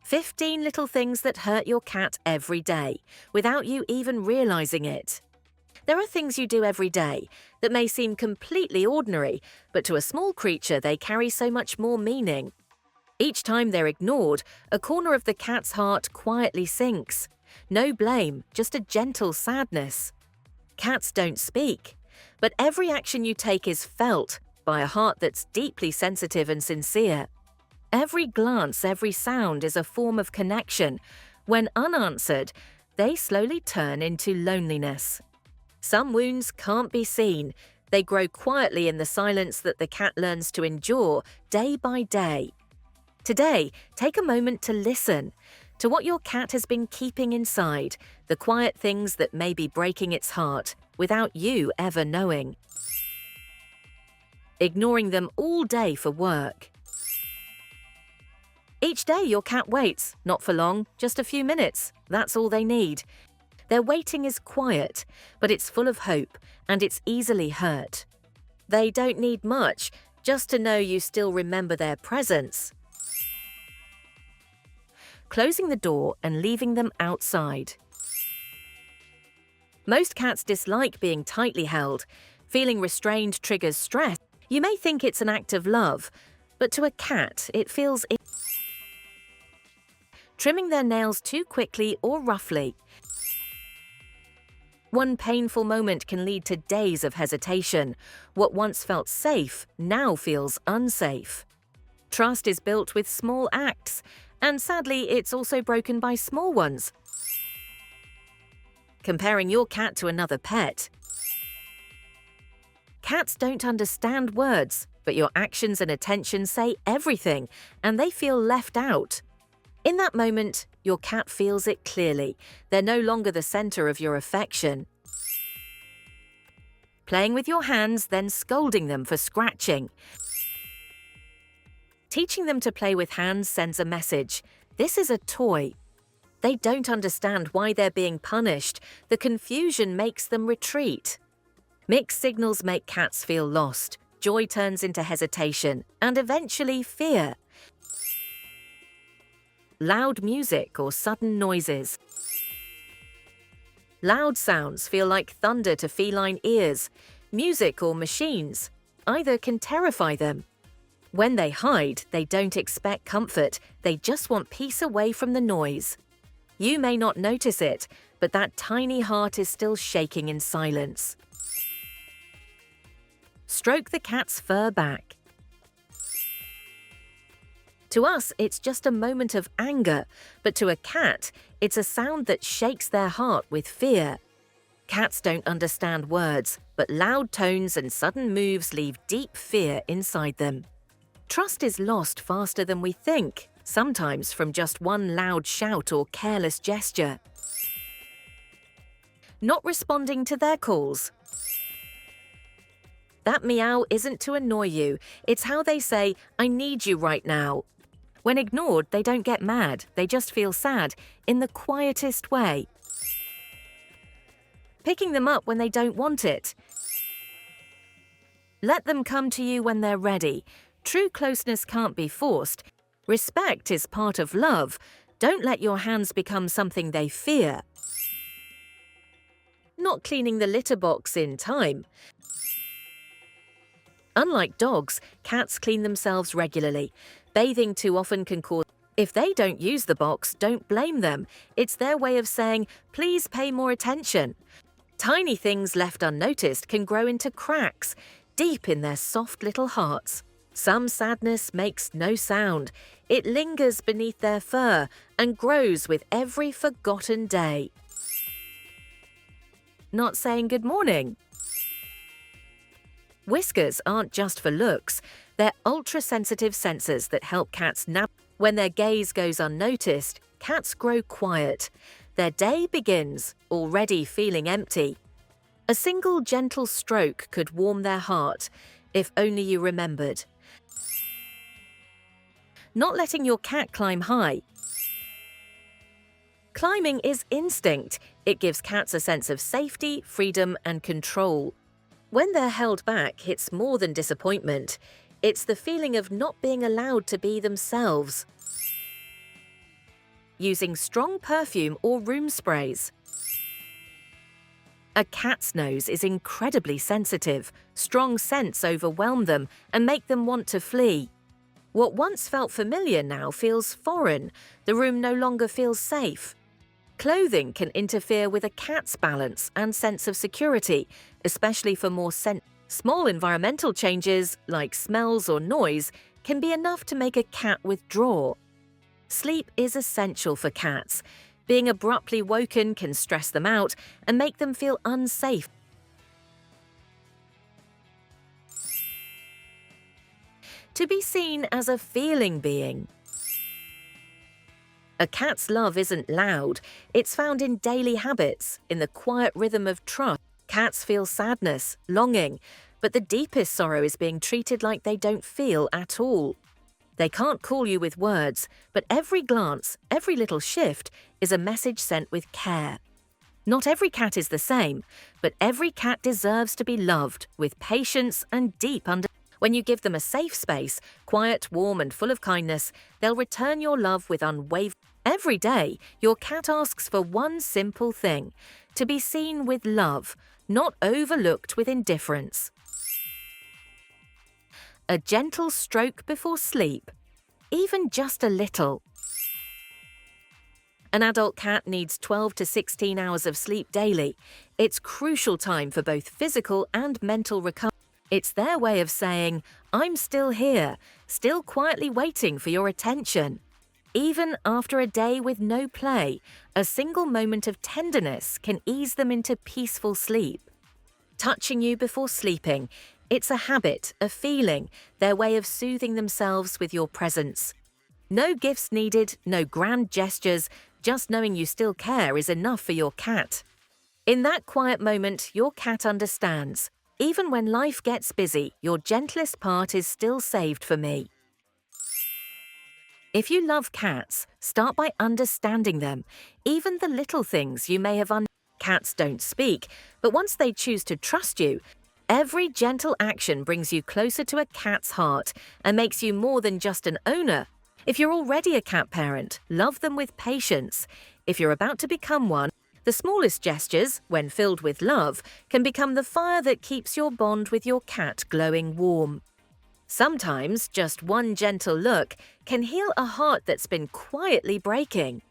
15 little things that hurt your cat every day, without you even realizing it. There are things you do every day that may seem completely ordinary, but to a small creature they carry so much more meaning. Each time they're ignored, a corner of the cat's heart quietly sinks. No blame, just a gentle sadness. Cats don't speak, but every action you take is felt by a heart that's deeply sensitive and sincere. Every glance, every sound is a form of connection. When unanswered, they slowly turn into loneliness. Some wounds can't be seen. They grow quietly in the silence that the cat learns to endure day by day. Today, take a moment to listen to what your cat has been keeping inside, the quiet things that may be breaking its heart without you ever knowing. Ignoring them all day for work. Each day your cat waits, not for long, just a few minutes. That's all they need. Their waiting is quiet, but it's full of hope, and it's easily hurt. They don't need much, just to know you still remember their presence. Closing the door and leaving them outside. Most cats dislike being tightly held. Feeling restrained triggers stress. You may think it's an act of love, but to a cat, it feels trimming their nails too quickly or roughly. One painful moment can lead to days of hesitation. What once felt safe now feels unsafe. Trust is built with small acts, and sadly, it's also broken by small ones. Comparing your cat to another pet. Cats don't understand words, but your actions and attention say everything, and they feel left out. In that moment, your cat feels it clearly. They're no longer the center of your affection. Playing with your hands, then scolding them for scratching. Teaching them to play with hands sends a message. This is a toy. They don't understand why they're being punished. The confusion makes them retreat. Mixed signals make cats feel lost. Joy turns into hesitation, and eventually fear. Loud music or sudden noises. Loud sounds feel like thunder to feline ears. Music or machines. Either can terrify them. When they hide, they don't expect comfort. They just want peace away from the noise. You may not notice it, but that tiny heart is still shaking in silence. Stroke the cat's fur back. To us, it's just a moment of anger, but to a cat, it's a sound that shakes their heart with fear. Cats don't understand words, but loud tones and sudden moves leave deep fear inside them. Trust is lost faster than we think, sometimes from just one loud shout or careless gesture. Not responding to their calls. That meow isn't to annoy you, it's how they say, "I need you right now." When ignored, they don't get mad, they just feel sad, in the quietest way. Picking them up when they don't want it. Let them come to you when they're ready. True closeness can't be forced. Respect is part of love. Don't let your hands become something they fear. Not cleaning the litter box in time. Unlike dogs, cats clean themselves regularly. Bathing too often can cause. If they don't use the box, don't blame them. It's their way of saying, "Please pay more attention." Tiny things left unnoticed can grow into cracks, deep in their soft little hearts. Some sadness makes no sound. It lingers beneath their fur and grows with every forgotten day. Not saying good morning. Whiskers aren't just for looks. They're ultra-sensitive sensors that help cats nap. When their gaze goes unnoticed, cats grow quiet. Their day begins, already feeling empty. A single gentle stroke could warm their heart, if only you remembered. Not letting your cat climb high. Climbing is instinct. It gives cats a sense of safety, freedom, and control. When they're held back, it's more than disappointment. It's the feeling of not being allowed to be themselves. using strong perfume or room sprays. A cat's nose is incredibly sensitive. Strong scents overwhelm them and make them want to flee. What once felt familiar now feels foreign. The room no longer feels safe. Clothing can interfere with a cat's balance and sense of security, especially for more small environmental changes, like smells or noise, can be enough to make a cat withdraw. Sleep is essential for cats. Being abruptly woken can stress them out and make them feel unsafe. To be seen as a feeling being. A cat's love isn't loud. It's found in daily habits, in the quiet rhythm of trust. Cats feel sadness, longing, but the deepest sorrow is being treated like they don't feel at all. They can't call you with words, but every glance, every little shift is a message sent with care. Not every cat is the same, but every cat deserves to be loved with patience and deep understanding. When you give them a safe space, quiet, warm, and full of kindness, they'll return your love with unwavering. Every day, your cat asks for one simple thing: to be seen with love, not overlooked with indifference. A gentle stroke before sleep, even just a little. An adult cat needs 12 to 16 hours of sleep daily. It's crucial time for both physical and mental recovery. It's their way of saying, "I'm still here, still quietly waiting for your attention." Even after a day with no play, a single moment of tenderness can ease them into peaceful sleep. Touching you before sleeping, it's a habit, a feeling, their way of soothing themselves with your presence. No gifts needed, no grand gestures, just knowing you still care is enough for your cat. In that quiet moment, your cat understands. Even when life gets busy, your gentlest part is still saved for me. If you love cats, start by understanding them, even the little things you may have Cats don't speak, but once they choose to trust you, every gentle action brings you closer to a cat's heart and makes you more than just an owner. If you're already a cat parent, love them with patience. If you're about to become one, the smallest gestures, when filled with love, can become the fire that keeps your bond with your cat glowing warm. Sometimes just one gentle look can heal a heart that's been quietly breaking.